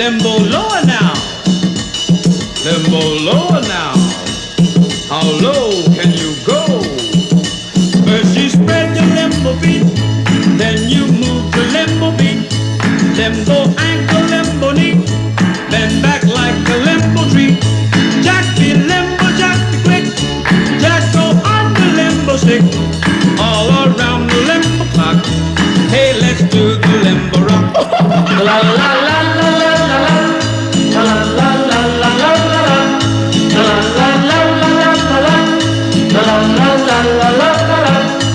Limbo lower now, limbo lower now. How low can you go? First you spread your limbo feet, then you move to limbo beat. Limbo ankle, limbo knee, bend back like a limbo tree. Jack be limbo, jack be quick, jack go on the limbo stick, all around the limbo clock. Hey, let's do the limbo rock. La la la la la la la, la la la la la la la, la la la la la la la, la la la la la la la,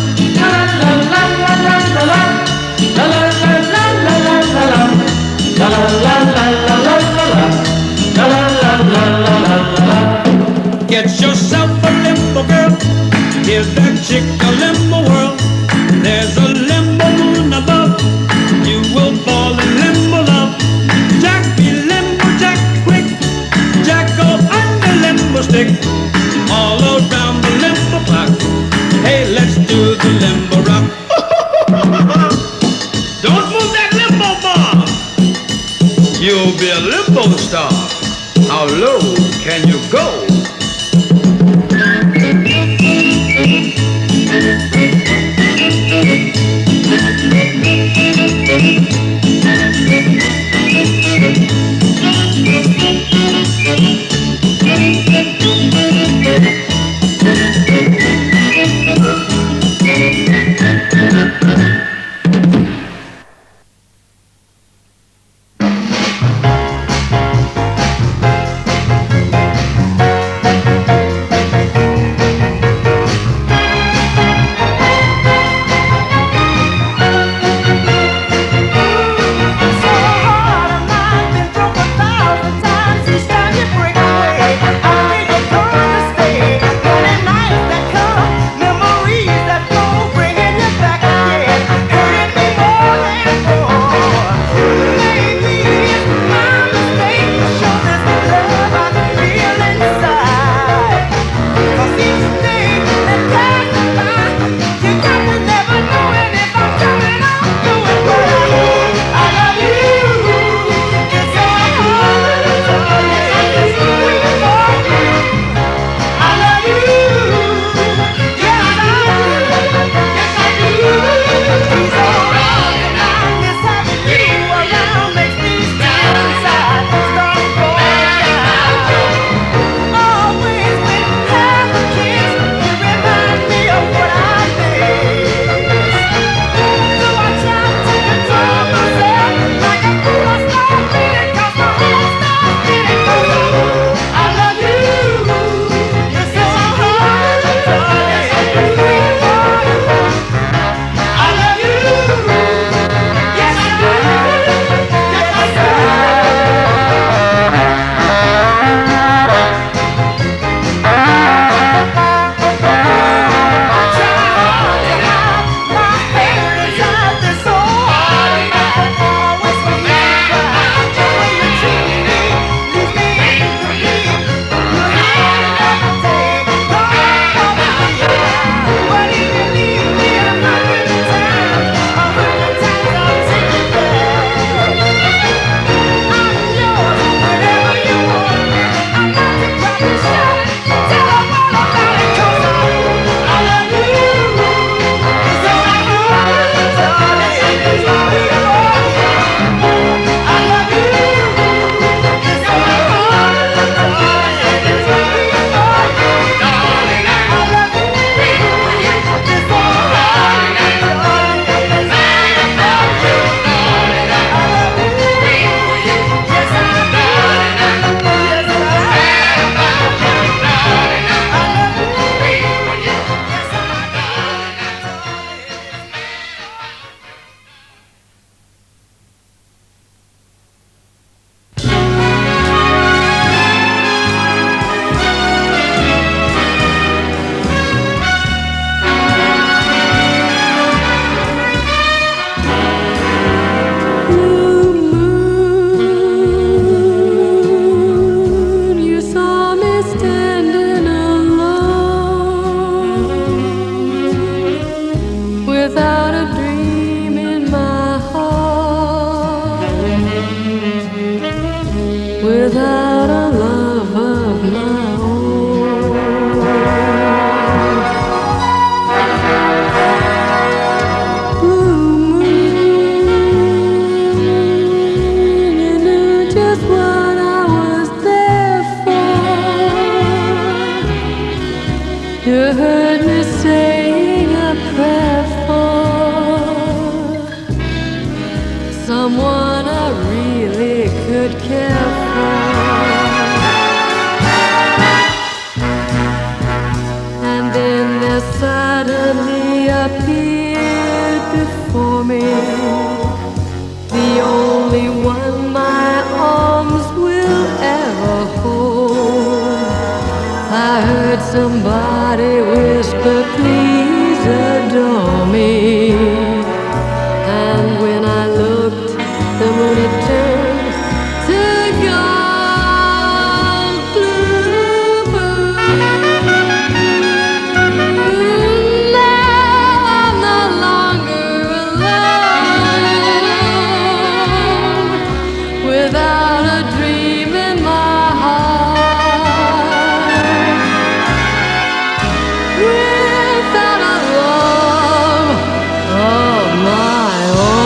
la la la la la la la, la la la la la la la, la la la la la la la, la la la la la la. Get yourself a limbo girl, give that chick a limbo whirl. There's a limbo moon above, you will fall in limbo love. Jack be limbo, Jack quick, Jack go under limbo stick, all around the limbo clock. Hey, let's do the limbo rock. Don't move that limbo bar, you'll be a limbo star. How low can you go? without a love of my own. Blue moon, you knew just what I was there for. You heard me saying a prayer for someone I really could care for. And then there suddenly appeared before me the only one my arms will ever hold. I heard somebody whisper, please adore me. And when I looked, the moon had turned to gold. Blue moon, now I'm no longer alone, without a dream in my heart, without a love of my own.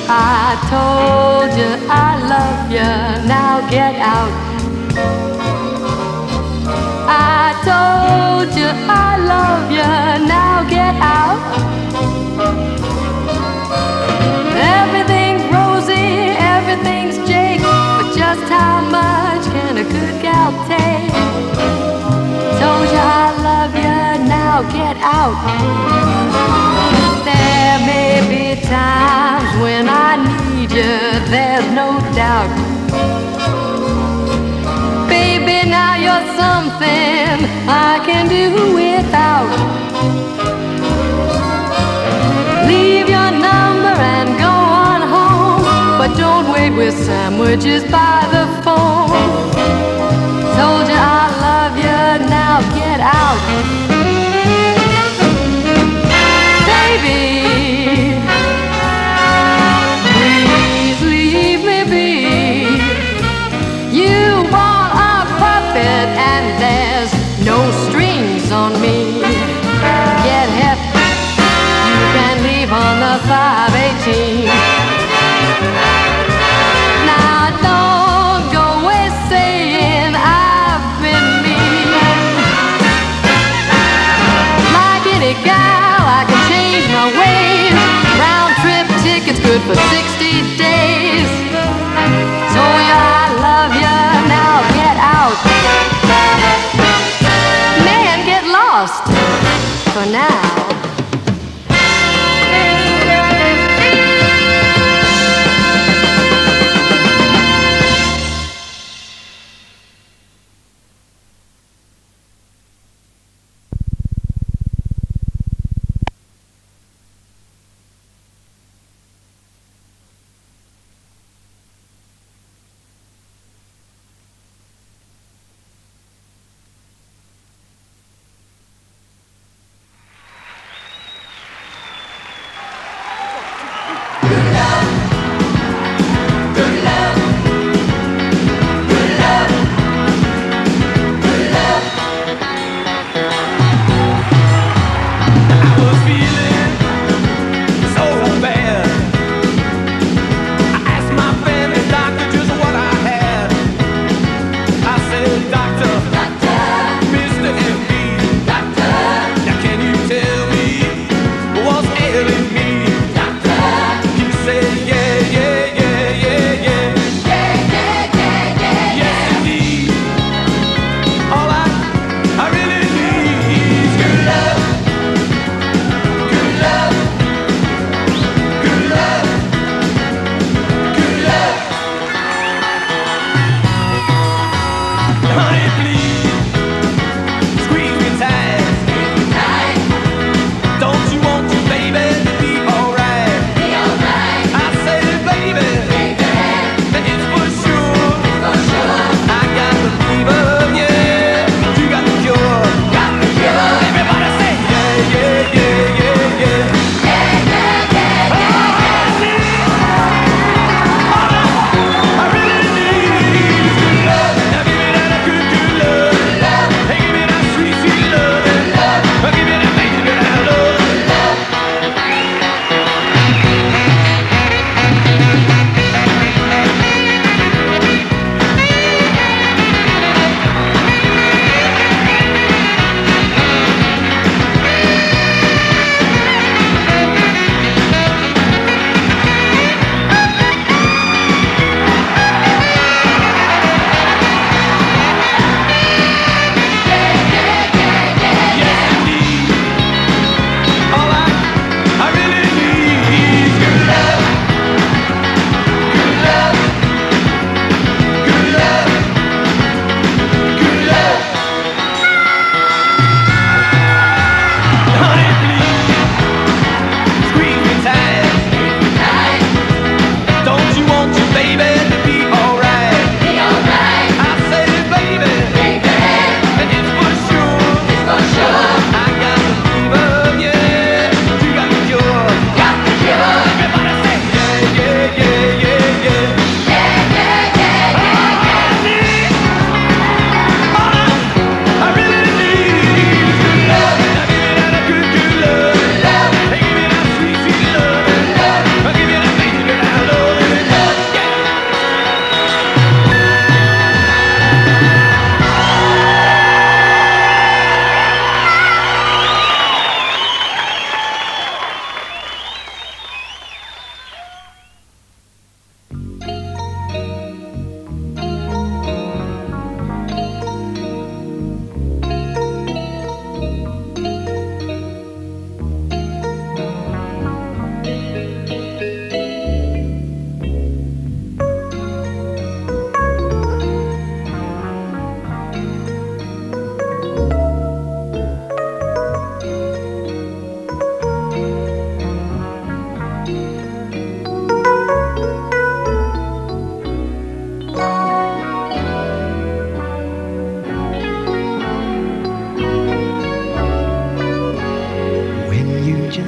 I told you I love you, now get out. I told you I love you, now get out. Everything's rosy, everything's Jake, but just how much can a good gal take? Told you I love you, now get out. There may be times when I need you, there's no doubt. Baby, now you're something I can do without. Leave your number and go on home, but don't wait with sandwiches by the phone. Told you I love you, now get out. Baby, please leave me be. You are a puppet and there's no strings on me. Get hip, you can leave on the 518. Now don't go away saying I've been mean. Like any gal, I can change my ways. Round trip tickets good for 60 days. Told you I love you, now get out. Man, get lost for now.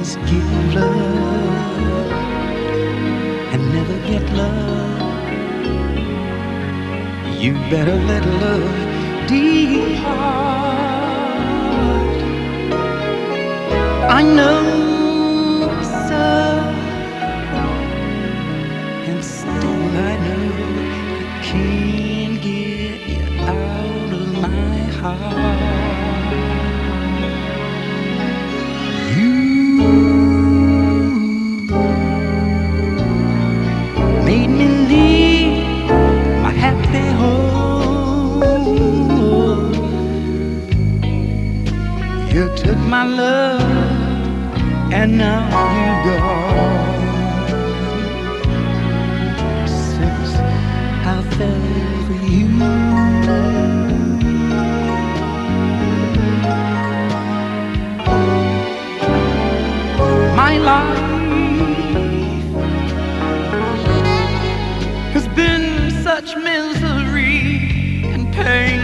just give love and never get love, you better let love depart. I know, sir, and still I know I can't get you out of my heart. You made me leave my happy home. You took my love and now you're gone. Since I fell for you, my life has been such misery and pain.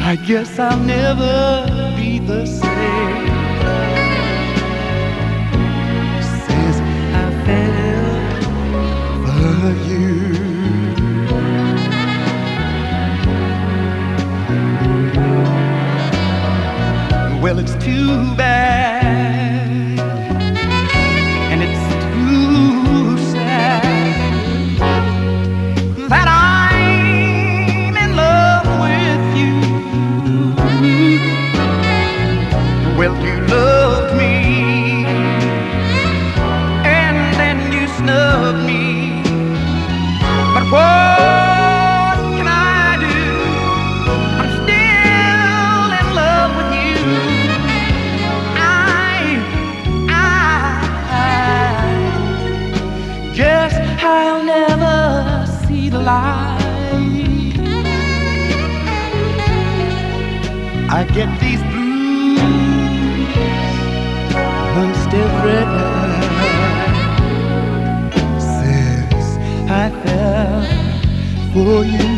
I guess I'll never be the same since I fell for you. Well, it's too bad, and it's too sad that I'm in love with you. Well, you loved me, and then you snubbed me. But what can I do? I'm still in love with you. Guess I'll never see the light. I get these blues most every night since I fell for you.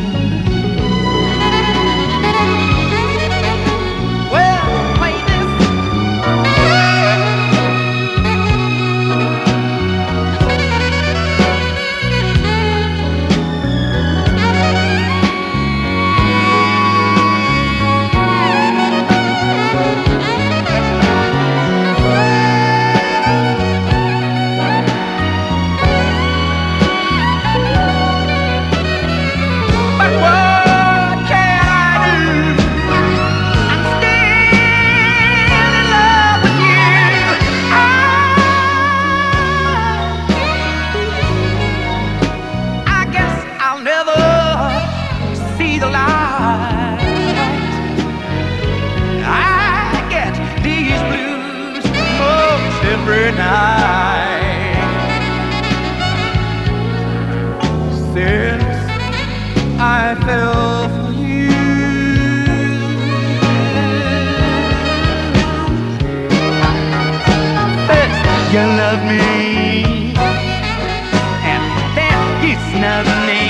Every night since I fell for you. First you loved me, and then you snubbed me.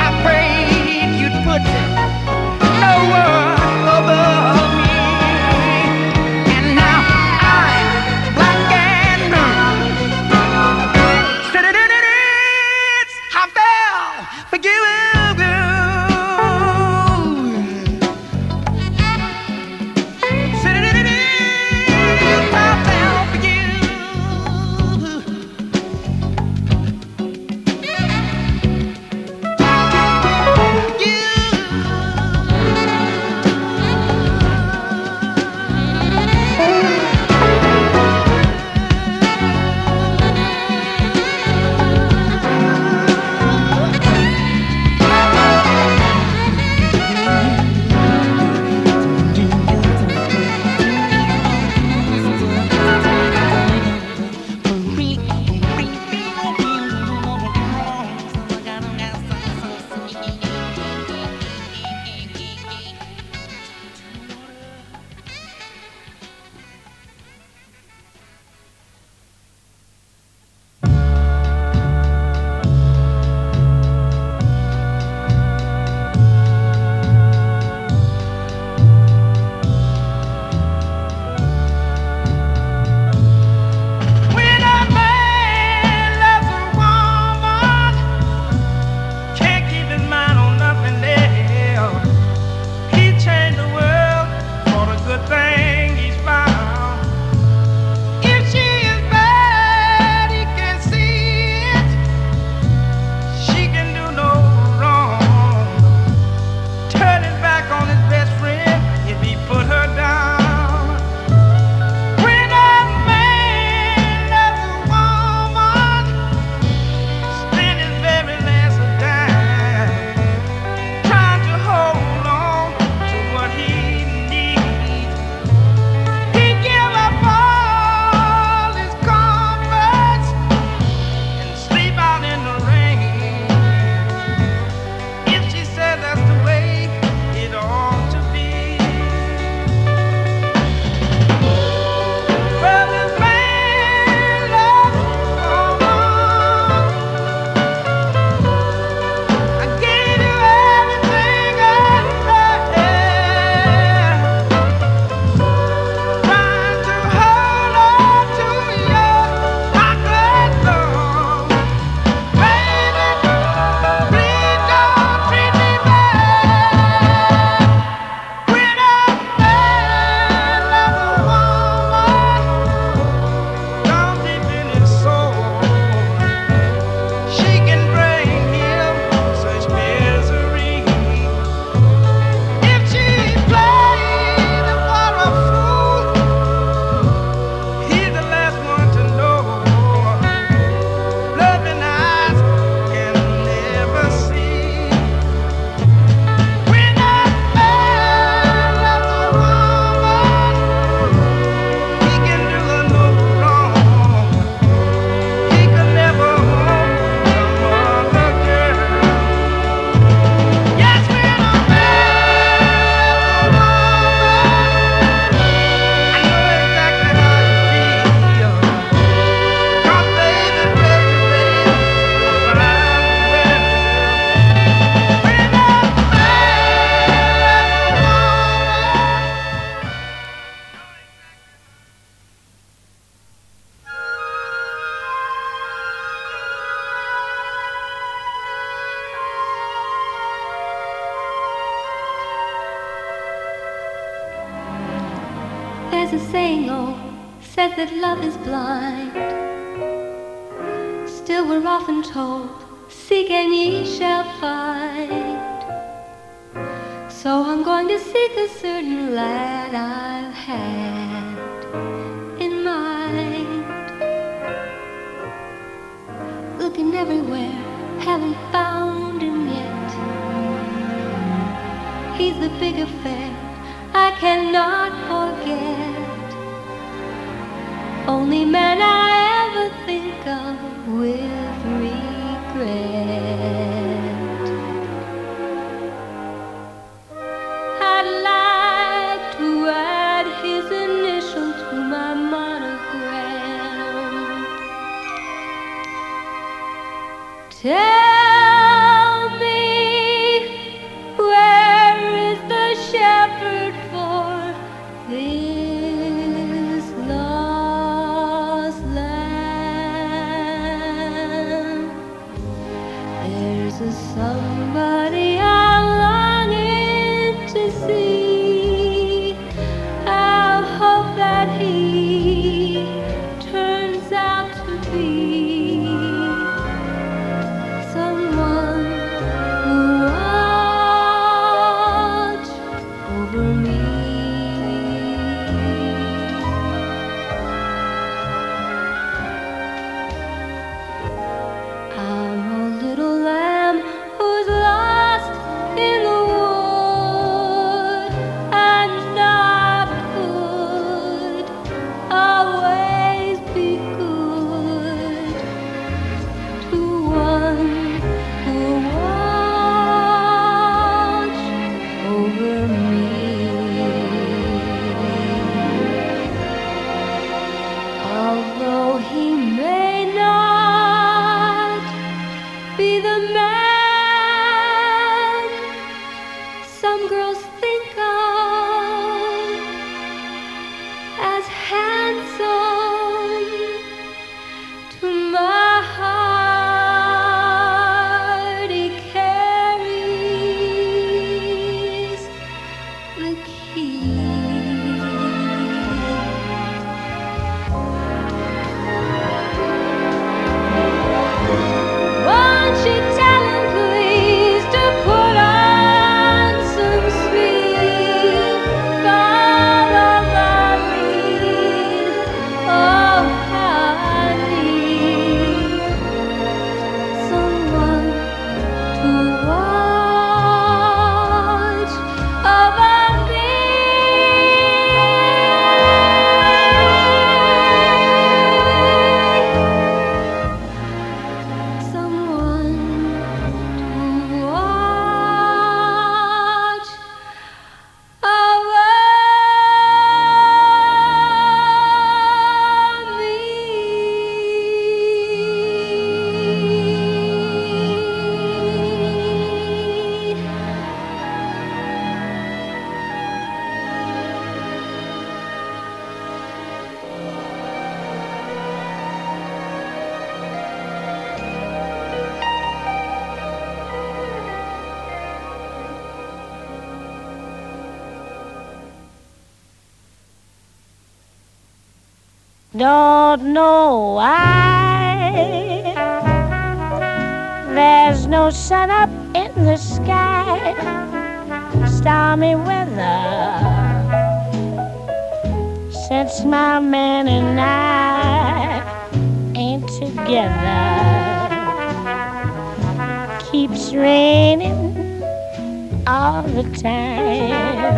I prayed you'd put no one above me. Black and blue. There's a saying, oh, says that love is blind. Still we're often told, seek and ye shall find. So I'm going to seek a certain lad I've had in mind. Looking everywhere, haven't found him yet. He's the big affair I cannot forget. Only man I ever think of with regret. I'd like to add his initial to my monogram. Tell me, where is the shepherd for this lost lamb? There's a somebody I'm longing to see. I hope that he turns out to be someone who watch over me. I'm a little lamb who's lost in the wood, and I could always be good to one who watch over me. Although he may not be the man some girls think of as handsome, to my heart he carries the key. Won't you tell him please to put on some sweet Valvoline? Oh, how I need someone to watch over me. Someone to watch over me. Don't know why there's no sun up in the sky. Stormy weather since my man and I ain't together. Keeps raining all the time.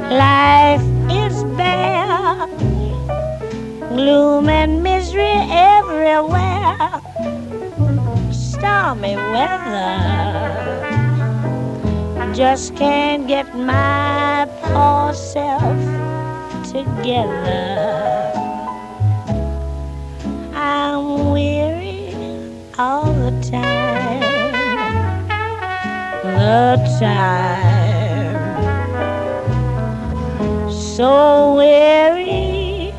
Life is bare, gloom and misery everywhere. Stormy weather, just can't get my poor self together. I'm weary all the time. So weary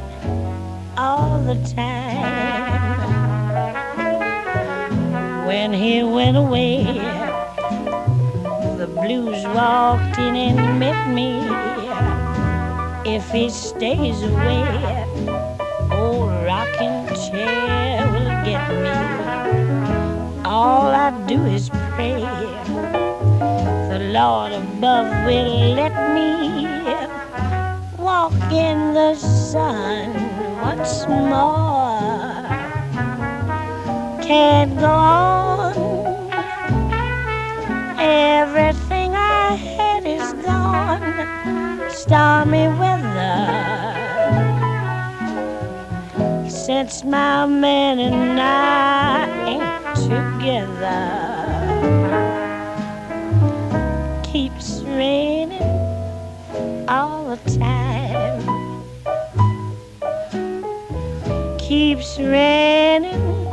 all the time. When he went away, the blues walked in and met me. If he stays away, old rocking chair will get me. All I do is pray the Lord above will let me walk in the sun once more. Can't go on. Everything I had is gone. Stormy weather since my man and I ain't together. Keeps raining all the time. Keeps raining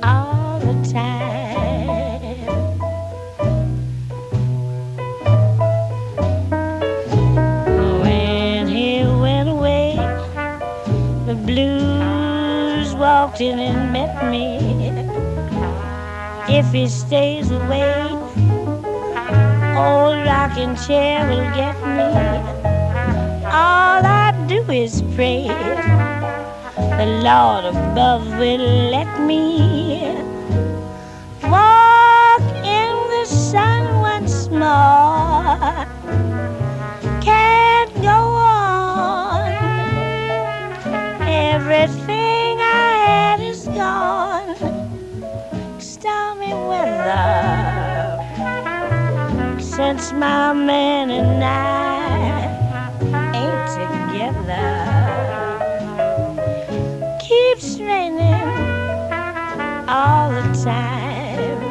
all the time. When he went away, the blues walked in and met me. If he stays away, old rocking chair will get me. All I do is pray the Lord above will let me walk in the sun once more. Can't go on. Everything I had is gone. Stormy weather since my man and I ain't together. Keeps raining all the time.